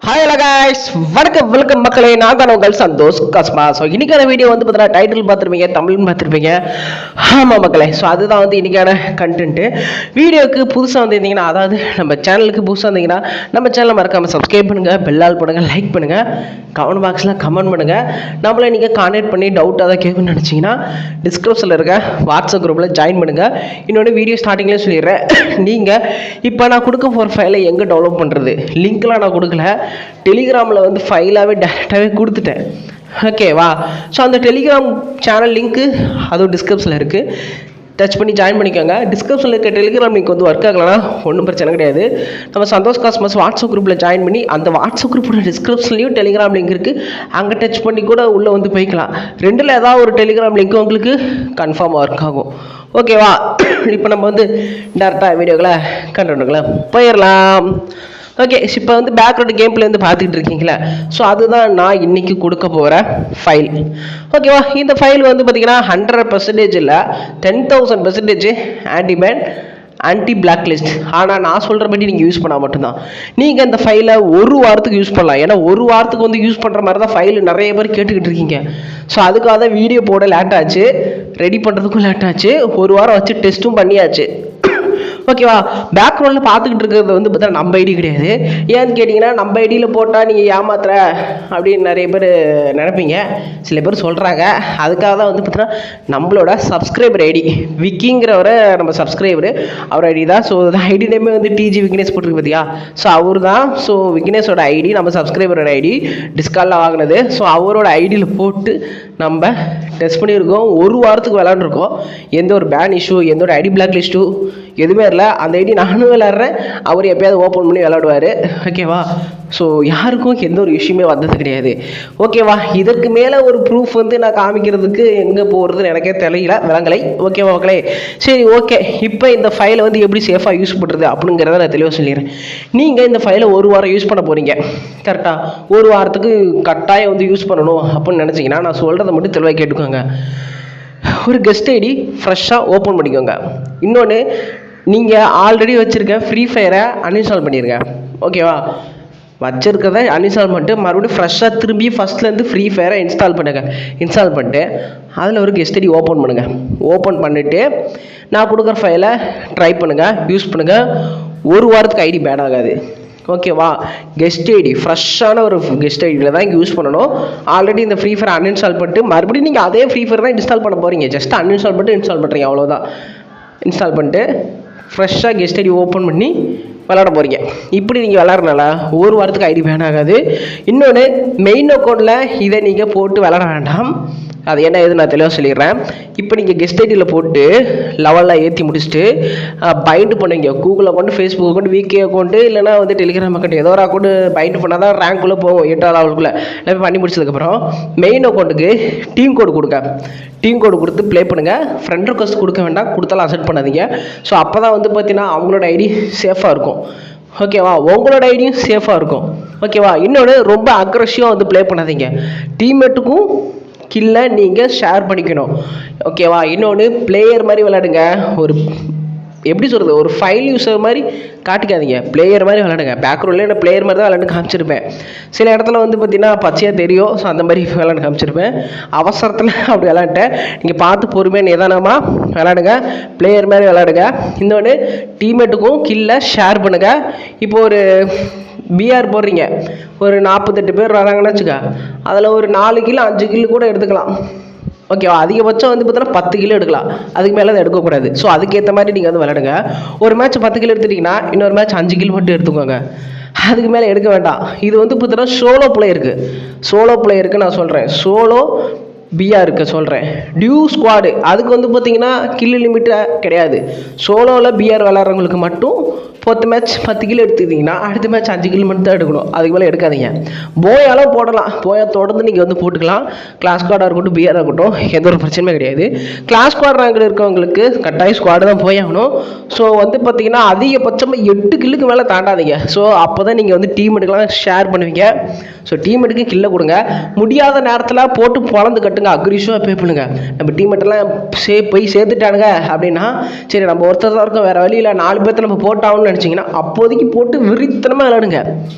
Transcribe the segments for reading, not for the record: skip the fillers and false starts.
Hi hello guys, வணக்கம் welcome மக்களே. நான் தான் உங்கள் சந்தோஷ் காஸ்மா. ஸோ இன்னைக்கான வீடியோ வந்து பார்த்தீங்கன்னா டைட்டில் பார்த்துருப்பீங்க, தமிழ்னு பார்த்துருப்பீங்க. ஆமாம் மக்களே, ஸோ அதுதான் வந்து இன்னைக்கான கண்டென்ட்டு. வீடியோக்கு புதுசாக வந்திருந்தீங்கன்னா, அதாவது நம்ம சேனலுக்கு புதுசாக இருந்தீங்கன்னா நம்ம சேனலை மறக்காமல் சப்ஸ்கிரைப் பண்ணுங்கள், பெல்லால் பண்ணுங்கள், லைக் பண்ணுங்கள், கமெண்ட் பாக்ஸில் கமெண்ட் பண்ணுங்கள். நம்மளை நீங்கள் கான்டாக்ட் பண்ணி டவுட் அதை கேட்கணும்னு நினச்சிங்கன்னா டிஸ்கிரிப்ஷனில் இருக்க வாட்ஸ்அப் குரூப்பில் ஜாயின் பண்ணுங்கள். இன்னொன்று வீடியோ ஸ்டார்டிங்லேயே சொல்லிடுறேன், நீங்கள் இப்போ நான் கொடுக்க போகிற ஃபைலை எங்கே டவுன்லோட் பண்ணுறது, லிங்க்லாம் நான் கொடுக்கல, டெலிகிராமில் வந்து ஃபைலாகவே டேரெக்டாகவே கொடுத்துட்டேன். ஓகேவா? ஸோ அந்த டெலிகிராம் சேனல் லிங்க்கு அதுவும் டிஸ்கிரிப்ஷனில் இருக்குது, டச் பண்ணி ஜாயின் பண்ணிக்கோங்க. டிஸ்கிரிப்ஷனில் இருக்க டெலிகிராம் லிங்க் வந்து ஒர்க் ஆகலைன்னா ஒன்றும் பிரச்சனை கிடையாது. நம்ம சந்தோஷ் காஸ்மஸ் வாட்ஸ்அப் குரூப்பில் ஜாயின் பண்ணி அந்த வாட்ஸ்அப் குரூப்போட டிஸ்கிரிப்ஷன்லேயும் டெலிகிராம் லிங்க் இருக்குது, அங்கே டச் பண்ணி கூட உள்ளே வந்து போய்க்கலாம். ரெண்டில் ஏதாவது ஒரு டெலிகிராம் லிங்க் உங்களுக்கு கன்ஃபார்மாக ஒர்க் ஆகும். ஓகேவா? இப்போ நம்ம வந்து டேரெக்டாக வீடியோக்களை கண்டுபிடிக்கல போயிடலாம். ஓகே, இப்போ வந்து பேக்ரவுண்ட் கேம் பிளே வந்து பார்த்துக்கிட்டு இருக்கீங்களா? ஸோ அதுதான் நான் இன்றைக்கி கொடுக்க போகிற ஃபைல். ஓகேவா? இந்த ஃபைல் வந்து பார்த்திங்கன்னா 100% இல்லை, 10,000% ஆன்டிபேன் ஆன்டி பிளாக் லிஸ்ட். ஆனால் நான் சொல்கிறபடி நீங்கள் யூஸ் பண்ணால் மட்டும்தான். நீங்கள் இந்த ஃபைலை ஒரு வாரத்துக்கு யூஸ் பண்ணலாம். ஏன்னா ஒரு வாரத்துக்கு வந்து யூஸ் பண்ணுற மாதிரி தான் ஃபைல் நிறைய பேர் கேட்டுக்கிட்டு இருக்கீங்க. ஸோ அதுக்காக தான் வீடியோ போட லேட் ஆச்சு, ரெடி பண்ணுறதுக்கும் லேட் ஆச்சு, ஒரு வாரம் வச்சு டெஸ்ட்டும் பண்ணியாச்சு. ஓகேவா? பேக்ரவுண்டில் பார்த்துக்கிட்டு இருக்கிறது வந்து பார்த்தா நம்ம ஐடி கிடையாது. ஏன்னு கேட்டிங்கன்னா, நம்ம ஐடியில் போட்டால் நீங்கள் ஏமாத்துற அப்படின்னு நிறைய பேர் நினைப்பீங்க, சில பேர் சொல்கிறாங்க. அதுக்காக தான் வந்து பார்த்தீங்கன்னா நம்மளோட சப்ஸ்கிரைபர் ஐடி விக்கிங்கிறவரை நம்ம சப்ஸ்கிரைபரு, அவர் ஐடி தான். ஸோ ஐடி நேமே வந்து டிஜி விக்னேஷ் போட்டிருக்கு பார்த்தியா? ஸோ அவர் தான். ஸோ விக்னேஷோட ஐடி நம்ம சப்ஸ்கிரைபரோட ஐடி டிஸ்காலில் வாங்கினது. ஸோ அவரோட ஐடியில் போட்டு நம்ம டெஸ்ட் பண்ணியிருக்கோம். ஒரு வாரத்துக்கு விளாண்டுருக்கோம். எந்த ஒரு பேன் இஷ்யூ, எந்த ஒரு ஐடி பிளாக் லிஸ்ட்டு எதுவுமே இல்லை. அந்த ஐடி நானும் விளாட்றேன், அவர் எப்போயாவது ஓப்பன் பண்ணி விளாடுவார். ஓகேவா? ஸோ யாருக்கும் எந்த ஒரு விஷயமே வந்தது கிடையாது. ஓகேவா? இதற்கு மேலே ஒரு ப்ரூஃப் வந்து நான் காமிக்கிறதுக்கு எங்கே போகிறதுன்னு எனக்கே தெரியல, விளங்கலை. ஓகேவா மக்களே? சரி, ஓகே. இப்போ இந்த ஃபைலை வந்து எப்படி சேஃபாக யூஸ் பண்ணுறது அப்படிங்கிறத நான் தெளிவாக சொல்லிடுறேன். நீங்கள் இந்த ஃபைலை ஒரு வாரம் யூஸ் பண்ண போகிறீங்க, கரெக்டாக? ஒரு வாரத்துக்கு கட்டாயம் வந்து யூஸ் பண்ணணும் அப்படின்னு நினச்சிங்கன்னா நான் சொல்கிறத மட்டும் தெளிவாக கேட்டுக்கோங்க. ஒரு கெஸ்ட் ஐடி ஃப்ரெஷ்ஷாக ஓப்பன் பண்ணிக்கோங்க. இன்னொன்று, நீங்கள் ஆல்ரெடி வச்சுருக்க ஃப்ரீ ஃபயரை அன்இன்ஸ்டால் பண்ணிடுங்க. ஓகேவா? வச்சுருக்கிறத அன்இன்ஸ்டால் பண்ணிட்டு மறுபடியும் ஃப்ரெஷ்ஷாக திரும்பி ஃபஸ்ட்லேருந்து ஃப்ரீ ஃபயரை இன்ஸ்டால் பண்ணுங்கள். இன்ஸ்டால் பண்ணிட்டு அதில் ஒரு கெஸ்ட் ஐடி ஓப்பன் பண்ணுங்கள். ஓப்பன் பண்ணிவிட்டு நான் கொடுக்குற ஃபைலை ட்ரை பண்ணுங்கள், யூஸ் பண்ணுங்கள். ஒரு வாரத்துக்கு ஐடி பேன் ஆகாது. ஓகேவா? கெஸ்ட் ஐடி ஃப்ரெஷ்ஷான ஒரு கெஸ்ட் ஐடியில் தான் இங்கே யூஸ் பண்ணணும். ஆல்ரெடி இந்த ஃப்ரீ ஃபயர் அன்இன்ஸ்டால் பண்ணிட்டு மறுபடியும் நீங்கள் அதே ஃப்ரீ ஃபயர் தான் இன்ஸ்டால் பண்ண போகிறீங்க. ஜஸ்ட் அன்இன்ஸ்டால் பண்ணிட்டு இன்ஸ்டால் பண்ணுறீங்க, அவ்வளோதான். இன்ஸ்டால் பண்ணிட்டு ஃப்ரெஷ்ஷாக கெஸ்ட் ஐடி ஓப்பன் பண்ணி விளாட போகிறீங்க. இப்படி நீங்கள் விளாட்றனால ஒரு வாரத்துக்கு ஐடி பேன் ஆகாது. இன்னொன்று, மெயின் அக்கௌண்ட்டில் இதை நீங்கள் போட்டு விளாட வேண்டாம். அது என்ன ஏது நான் தெளிவாக சொல்லிடுறேன். இப்போ நீங்கள் கெஸ்ட் ஐடியில் போட்டு லெவலில் ஏற்றி முடிச்சுட்டு பைண்டு பண்ணுவீங்க. Google account, Facebook account, VK account, இல்லைனா வந்து டெலிகிராம் அக்கௌண்ட், ஏதோ ஒரு அக்கௌண்ட் பைண்டு பண்ணால் தான் ரேங்க்குள்ளே போகும். 8வது லெவலுக்குள்ளே எல்லாமே பண்ணி முடிச்சதுக்கப்புறம் மெயின் அக்கௌண்ட்டுக்கு டீம் கோடு கொடுங்க. டீம் கோடு கொடுத்து ப்ளே பண்ணுங்கள். ஃப்ரெண்ட் ரிக்வெஸ்ட் கொடுக்க வேண்டாம், கொடுத்தாலும் அக்செப்ட் பண்ணாதீங்க. ஸோ அப்போ தான் வந்து பார்த்தீங்கன்னா அவங்களோட ஐடி சேஃபாக இருக்கும். ஓகேவா? உங்களோட ஐடியும் சேஃபாக இருக்கும். ஓகேவா? இன்னொன்று, ரொம்ப அக்ரெசிவாக வந்து ப்ளே பண்ணாதீங்க. டீம்மேட்டுக்கும் கில்லை நீங்கள் ஷேர் பண்ணிக்கணும். ஓகேவா? இன்னொன்று, பிளேயர் மாதிரி விளையாடுங்க. ஒரு எப்படி சொல்கிறது, ஒரு ஃபைல் யூஸர் மாதிரி காட்டிக்காதீங்க, பிளேயர் மாதிரி விளையாடுங்க. பேக்ரவுண்டில் நான் பிளேயர் மாதிரி தான் விளையாண்டு காமிச்சிருப்பேன். சில இடத்துல வந்து பார்த்திங்கன்னா பச்சையாக தெரியும். ஸோ அந்த மாதிரி விளையாண்டு காமிச்சிருப்பேன். அவசரத்தில் அப்படி விளையாண்டேன். நீங்கள் பார்த்து பொறுமையாக நிதானமாக விளையாடுங்க, பிளேயர் மாதிரி விளையாடுங்க. இன்னொன்று, டீம்மேட்டுக்கும் கில்லை ஷேர் பண்ணுங்கள். இப்போ ஒரு பிஆர் போடுறீங்க, ஒரு 48 பேர் வராங்கன்னு வச்சுக்க, அதில் ஒரு 4 கிலோ 5 கிலோ கூட எடுத்துக்கலாம். ஓகேவா? அதிகபட்சம் வந்து பார்த்தீங்கன்னா 10 கிலோ எடுக்கலாம், அதுக்கு மேலே அதை எடுக்கக்கூடாது. ஸோ அதுக்கேற்ற மாதிரி நீங்கள் வந்து விளையாடுங்க. ஒரு மேட்ச் 10 கிலோ எடுத்துட்டிங்கன்னா இன்னொரு மேட்ச் 5 கிலோ மட்டும் எடுத்துக்கோங்க, அதுக்கு மேலே எடுக்க வேண்டாம். இது வந்து பார்த்தீங்கன்னா சோலோ பிளேயருக்கு நான் சொல்கிறேன், சோலோ பிஆருக்கு சொல்கிறேன். டியூ ஸ்குவாடு அதுக்கு வந்து பார்த்தீங்கன்னா கில்லு லிமிட்டு கிடையாது. சோலோவில் பிஆர் விளாட்றவங்களுக்கு மட்டும் 10 மேட்ச் 10 கிலோ எடுத்துக்கிட்டிங்கன்னா அடுத்த மேட்ச் 5 கிலோ மட்டும் தான் எடுக்கணும், அதுக்கு மேலே எடுக்காதீங்க. போயாலும் போடலாம், போயா தொடர்ந்து நீங்கள் வந்து போட்டுக்கலாம். கிளாஸ் ஸ்குவாடாக இருக்கட்டும், பிஆராக இருக்கட்டும், எந்த ஒரு பிரச்சனையுமே கிடையாது. கிளாஸ் ஸ்குவாட் ரேங்கில் இருக்கவங்களுக்கு கட்டாயம் ஸ்குவாடு தான் போயாகணும். ஸோ வந்து பார்த்தீங்கன்னா அதிகபட்சமாக 8 கில்லுக்கு மேலே தாண்டாதீங்க. ஸோ அப்போ தான் நீங்கள் வந்து டீம் எடுக்கலாம் ஷேர் பண்ணுவீங்க. ஸோ டீம் எடுக்க கில்லை கொடுங்க. முடியாத நேரத்தில் போட்டு பொழந்து கட்டுங்க, அக்ரிஷுவாக பே பண்ணுங்கள். நம்ம டீமெட்டெல்லாம் போய் சேர்த்துட்டானுங்க அப்படின்னா சரி நம்ம ஒருத்தர் தான் இருக்கோம், வேறு வழியில் 4 பேர்த்த நம்ம போட்டாகணும்னு நினச்சிங்கன்னா அப்போதைக்கு போட்டு விரித்தனமாக விளையாடுங்க.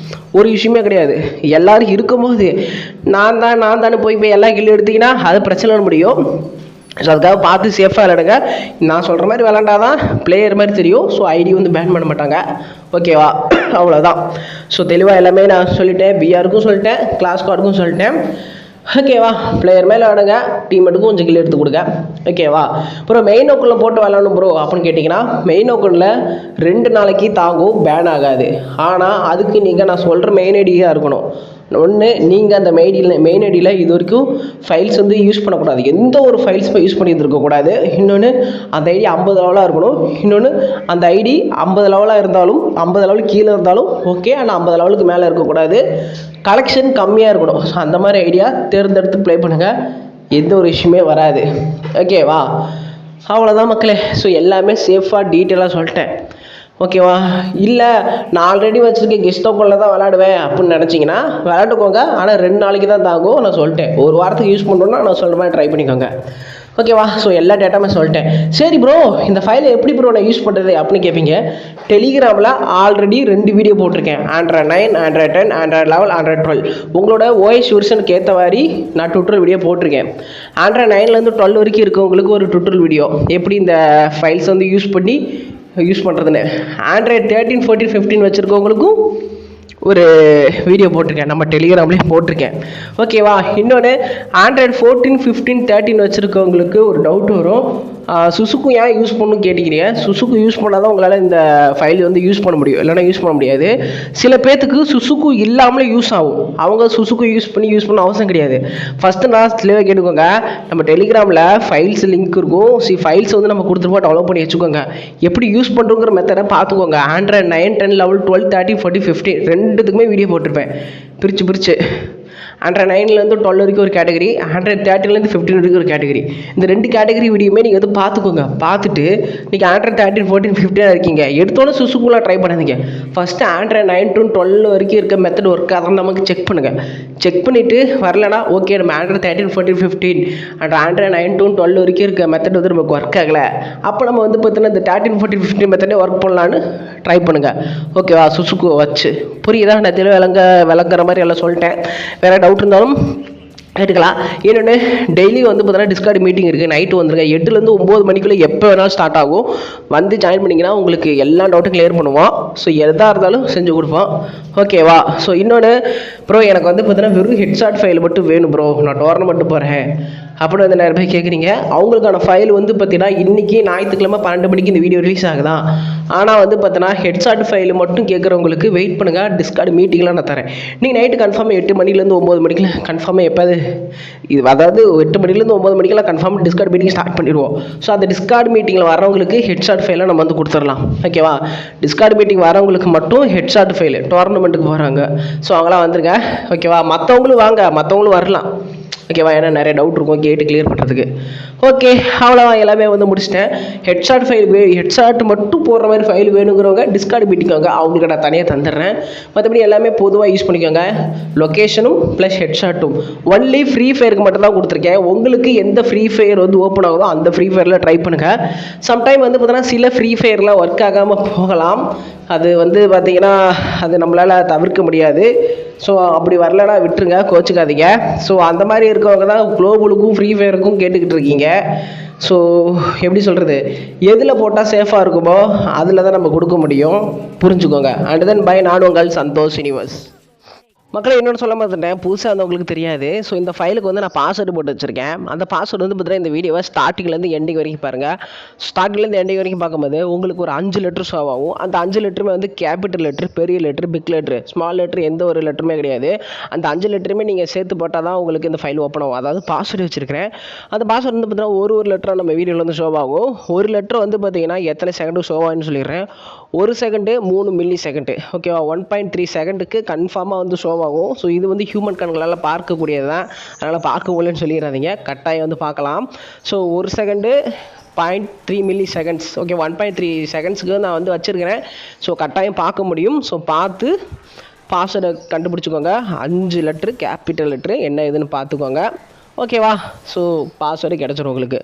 ஒரு விஷயமே கிடையாது. எல்லோரும் இருக்கும்போது நான் தானே போய் எல்லாம் கில்லு எடுத்திங்கன்னா அது பிரச்சனை முடியும். ஸோ அதுக்காக பார்த்து சேஃபாக விளையாடுங்க. நான் சொல்கிற மாதிரி விளாண்டாதான் பிளேயர் மாதிரி தெரியும். ஸோ ஐடி வந்து பேன் பண்ண மாட்டாங்க. ஓகேவா? அவ்வளோதான். ஸோ தெளிவாக எல்லாமே நான் சொல்லிட்டேன். பிஆருக்கும் சொல்லிட்டேன், கிளாஸ் கார்டுக்கும் சொல்லிட்டேன். ஓகேவா? பிளேயர் மேலே விளாடுங்க, டீமெட்டுக்கும் கொஞ்சம் கில் எடுத்து கொடுங்க. ஓகேவா? அப்புறம் மெயின் நோக்கில் போட்டு விளாடணும் ப்ரோ அப்படின்னு கேட்டிங்கன்னா மெயின் நோக்கில் 2 நாளைக்கு தாங்கும், பேன் ஆகாது. ஆனால் அதுக்கு நீங்கள் நான் சொல்கிற மெயின் ஐடியாக இருக்கணும். ஒன்று, நீங்கள் அந்த மெயின் ஐடியில் இது வரைக்கும் ஃபைல்ஸ் வந்து யூஸ் பண்ணக்கூடாது, எந்த ஒரு ஃபைல்ஸுமே யூஸ் பண்ணிட்டு இருக்கக்கூடாது. இன்னொன்று, அந்த ஐடி 50 லெவலாக இருக்கணும். இன்னொன்று, அந்த ஐடி 50 லெவலாக இருந்தாலும் 50 லெவலுக்கு கீழே இருந்தாலும் ஓகே, ஆனால் 50 லெவலுக்கு மேலே இருக்கக்கூடாது. கலெக்ஷன் கம்மியாக இருக்கணும். ஸோ அந்த மாதிரி ஐடியா தேர்ந்தெடுத்து ப்ளே பண்ணுங்கள், எந்த ஒரு இஷ்யூமே வராது. ஓகேவா? அவ்வளோதான் மக்களே. ஸோ எல்லாமே சேஃபாக டீட்டெயிலாக சொல்லிட்டேன். ஓகேவா? இல்லை நான் ஆல்ரெடி வச்சுருக்கேன் கெஸ்டோக்குள்ளே தான் விளாடுவேன் அப்படின்னு நினச்சிங்கன்னா விளாண்டுக்கோங்க. ஆனால் 2 நாளைக்கு தான் தாங்கும். நான் சொல்லிட்டேன், ஒரு வாரத்துக்கு யூஸ் பண்ணணுன்னா நான் சொல்கிற மாதிரி ட்ரை பண்ணிக்கோங்க. ஓகேவா? ஸோ எல்லா டேட்டாமே சொல்லிட்டேன். சரி ப்ரோ, இந்த ஃபைலை எப்படி ப்ரோ நான் யூஸ் பண்ணுறது அப்படின்னு கேட்பீங்க. டெலிகிராமில் ஆல்ரெடி 2 வீடியோ போட்டிருக்கேன். Android 9, Android 10, Android 11, Android 12. உங்களோட OS வெர்ஷனுக்கு ஏற்ற மாதிரி நான் ட்விட்டர் வீடியோ போட்டிருக்கேன். Android 9லேருந்து 12 வரைக்கும் இருக்கவங்களுக்கு ஒரு ட்விட்டர் வீடியோ எப்படி இந்த ஃபைல்ஸ் வந்து யூஸ் பண்ணுறதுன்னு. Android 13, 14, 15 வச்சுருக்கவங்களுக்கும் ஒரு வீடியோ போட்டிருக்கேன், நம்ம டெலிகிராம்லேயே போட்டிருக்கேன். ஓகேவா? இன்னொன்று, Android 14, 15, 13 வச்சுருக்கவங்களுக்கு ஒரு டவுட் வரும், சுசுக்கு ஏன் யூஸ் பண்ணணும்னு கேட்டுக்கிறீங்க. சுசுக்கு யூஸ் பண்ணால் தான் உங்களால் இந்த ஃபைல் வந்து யூஸ் பண்ண முடியும், இல்லைனா யூஸ் பண்ண முடியாது. சில பேர்த்துக்கு சுசுக்கு இல்லாமலே யூஸ் ஆகும். அவங்க சுசுக்கு யூஸ் பண்ண அவசியம் கிடையாது. ஃபஸ்ட்டு நான் தெளிவாக கேட்டுக்கோங்க, நம்ம டெலிகிராமில் ஃபைல்ஸ் லிங்க் இருக்கும். ஃபைல்ஸ் வந்து நம்ம கொடுத்துருப்போம், டெவலப் பண்ணி வச்சுக்கோங்க. எப்படி யூஸ் பண்ணுறோங்கிற மெத்தடை பார்த்துக்கோங்க. Android 9, 10, 11, 12, 13, 14, 15 ரெண்டுத்துக்குமே வீடியோ போட்டிருப்பேன் பிரித்து. Android 9லேருந்து 12 வரைக்கும் ஒரு கேட்டகரி, Android 13லேருந்து 15 வரைக்கும் ஒரு கேட்டகரி. இந்த 2 கேட்டகரி வீடியோமே நீங்கள் வந்து பார்த்துக்கோங்க. பார்த்துட்டு நீங்கள் Android 13, 14, 15 இருக்கீங்க, எடுத்தோன்னே சுசுக்குலாம் ட்ரை பண்ணாதீங்க. ஃபஸ்ட்டு Android 9 to 12 வரைக்கும் இருக்க மெத்தட் ஒர்க் ஆகுதுன்னு நமக்கு செக் பண்ணுங்கள். செக் பண்ணிவிட்டு வரலனா ஓகே, நம்ம Android 13, 14, 15 அண்ட் Android 9 to 12 வரைக்கும் இருக்க மெத்தட் வந்து நமக்கு ஒர்க் ஆகலை. அப்போ நம்ம வந்து பார்த்தீங்கன்னா இந்த 13, 14, 15 மெத்தடே ஒர்க் பண்ணலான்னு ட்ரை பண்ணுங்கள். ஓகேவா? சுசுக்கு வச்சு புரியுதா? நான் தெளிவாக விளங்குற மாதிரி எல்லாம் சொல்லிட்டேன். வேறு டவுட் இருந்தாலும் கேட்டுக்கலாம். இன்னொன்று, டெய்லி வந்து பார்த்தீங்கன்னா டிஸ்கார்ட் மீட்டிங் இருக்குது. நைட்டு வந்துருங்க, 8லேருந்து 9 மணிக்குள்ளே எப்போ வேணாலும் ஸ்டார்ட் ஆகும். வந்து ஜாயின் பண்ணிங்கன்னா உங்களுக்கு எல்லா டவுட்டும் கிளியர் பண்ணுவோம். ஸோ எதாக இருந்தாலும் செஞ்சு கொடுப்போம். ஓகேவா? ஸோ இன்னொன்று ப்ரோ, எனக்கு வந்து பார்த்தீங்கன்னா வெறும் ஹெட்ஷாட் ஃபைல் மட்டும் வேணும் ப்ரோ, நான் டோர்னமெண்ட்டு போகிறேன் அப்படின்னு வந்து நிறைய பேர் கேட்குறீங்க. அவங்களுக்கான ஃபைல் வந்து பார்த்தீங்கன்னா இன்றைக்கி ஞாயிற்றுக்கிழமை 12 மணிக்கு இந்த வீடியோ ரிலீஸ் ஆகுதான். ஆனால் வந்து பார்த்தீங்கன்னா ஹெட்ஷாட் ஃபைல் மட்டும் கேட்குறவங்களுக்கு வெயிட் பண்ணுங்கள், டிஸ்கார்ட் மீட்டிங்லாம் நான் தரேன். நீங்கள் நைட்டு கன்ஃபார்ம் 8 மணிலேருந்து 9 மணிக்குள்ள கன்ஃபார்மாக எப்போது இது, அதாவது 8 மணிலேருந்து 9 மணிக்கெல்லாம் கன்ஃபார்ம் டிஸ்கார்ட் மீட்டிங் ஸ்டார்ட் பண்ணிடுவோம். ஸோ அந்த டிஸ்கார்ட் மீட்டிங்கில் வரவங்களுக்கு ஹெட்ஷாட் ஃபைலை நம்ம வந்து கொடுத்துடலாம். ஓகேவா? டிஸ்கார்ட் மீட்டிங் வரவங்களுக்கு மட்டும் ஹெட்ஷாட் ஃபைல், டோர்னமெண்ட்டுக்கு போகிறாங்க. ஸோ அவங்களாம் வந்துருங்க. ஓகேவா? மற்றவங்களும் வாங்க, மற்றவங்களும் வரலாம். ஓகேவா? ஏன்னா நிறைய டவுட் இருக்கும் கேட்டு கிளியர் பண்ணுறதுக்கு. ஓகே, அவ்வளோதான், எல்லாமே வந்து முடிச்சிட்டேன். ஹெட்ஷாட் மட்டும் போடுற மாதிரி ஃபைல் வேணுங்கிறவங்க டிஸ்கார்ட் மீட்டிங்கோங்க, அவங்களுக்கு நான் தனியாக தந்துடுறேன். மற்றபடி எல்லாமே பொதுவாக யூஸ் பண்ணிக்கோங்க. லொக்கேஷனும் ப்ளஸ் ஹெட்ஷாட்டும் ஒன்லி ஃப்ரீ ஃபயருக்கு மட்டும் தான் கொடுத்துருக்கேன். உங்களுக்கு எந்த ஃப்ரீ ஃபயர் வந்து ஓப்பன் ஆகுதோ அந்த ஃப்ரீ ஃபயரில் ட்ரை பண்ணுங்கள். சம்டைம் வந்து பார்த்தீங்கன்னா சில ஃப்ரீ ஃபயரில் ஒர்க் ஆகாமல் போகலாம். அது வந்து பார்த்திங்கன்னா அது நம்மளால் தவிர்க்க முடியாது. ஸோ அப்படி வரலன்னா விட்டுருங்க, கோச்சிக்காதீங்க. ஸோ அந்த மாதிரி இருக்கவங்க தான் குளோபலுக்கும் ஃப்ரீ ஃபயருக்கும் கேட்டுக்கிட்டு இருக்கீங்க. ஸோ எப்படி சொல்கிறது, எதில் போட்டால் சேஃபாக இருக்குமோ அதில் தான் நம்ம கொடுக்க முடியும், புரிஞ்சுக்கோங்க. அண்ட் தென் பை, நான் உங்கள் சந்தோஷ் யூனிவர்ஸ். மக்களை இன்னொன்று சொல்ல மாட்டேன், புதுசாக இருந்தவங்களுக்கு தெரியாது. ஸோ இந்த ஃபைலுக்கு வந்து நான் பாஸ்வேர்டு போட்டு வச்சுருக்கேன். அந்த பாஸ்வேர்டு வந்து பார்த்தீங்கன்னா இந்த வீடியோவை ஸ்டார்டிங்லேருந்து எண்டிங் வரைக்கும் பாருங்கள். ஸ்டார்டிங்லேருந்து எண்டிங் வரைக்கும் பார்க்கும்போது உங்களுக்கு ஒரு 5 லெட்டர் ஷோ ஆகும். அந்த 5 லெட்டருமே வந்து கேபிட்டல் லெட்ரு, பெரிய letter, big letter, small letter, எந்த ஒரு லெட்டருமே கிடையாது. அந்த 5 லெட்டருமே நீங்கள் சேர்த்து போட்டால் தான் உங்களுக்கு இந்த ஃபைல் ஓப்பன் ஆகும். அதாவது பாஸ்வேர்டு வச்சுருக்கிறேன். அந்த பாஸ்வேர்டு வந்து பார்த்தீங்கன்னா ஒரு லெட்டராக நம்ம வீடியோவில் வந்து ஷோ ஆகும். ஒரு லெட்டர் வந்து பார்த்தீங்கன்னா எத்தனை செகண்டு ஷோ ஆகுன்னு சொல்லிடுறேன். 1 செகண்டு 3 மில்லி செகண்டு. ஓகேவா? 1.3 செகண்டுக்கு கன்ஃபார்மாக வந்து ஷோ ஆகும். ஸோ இது வந்து ஹியூமன் கண்களால் பார்க்கக்கூடியது தான், அதனால் பார்க்க முடியலன்னு சொல்லிடாதீங்க, கட்டாயம் வந்து பார்க்கலாம். So 1 second 0.3 milli seconds. Okay, 1.3 செகண்ட்ஸுக்கு நான் வந்து வச்சுருக்கிறேன். ஸோ கட்டாயம் பார்க்க முடியும். ஸோ பார்த்து பாஸ்வேர்டை கண்டுபிடிச்சிக்கோங்க. 5 லெட்ரு, கேபிட்டல் லெட்ரு, என்ன இதுன்னு பார்த்துக்கோங்க. ஓகேவா? ஸோ பாஸ்வேர்டு கிடச்சிரும் உங்களுக்கு.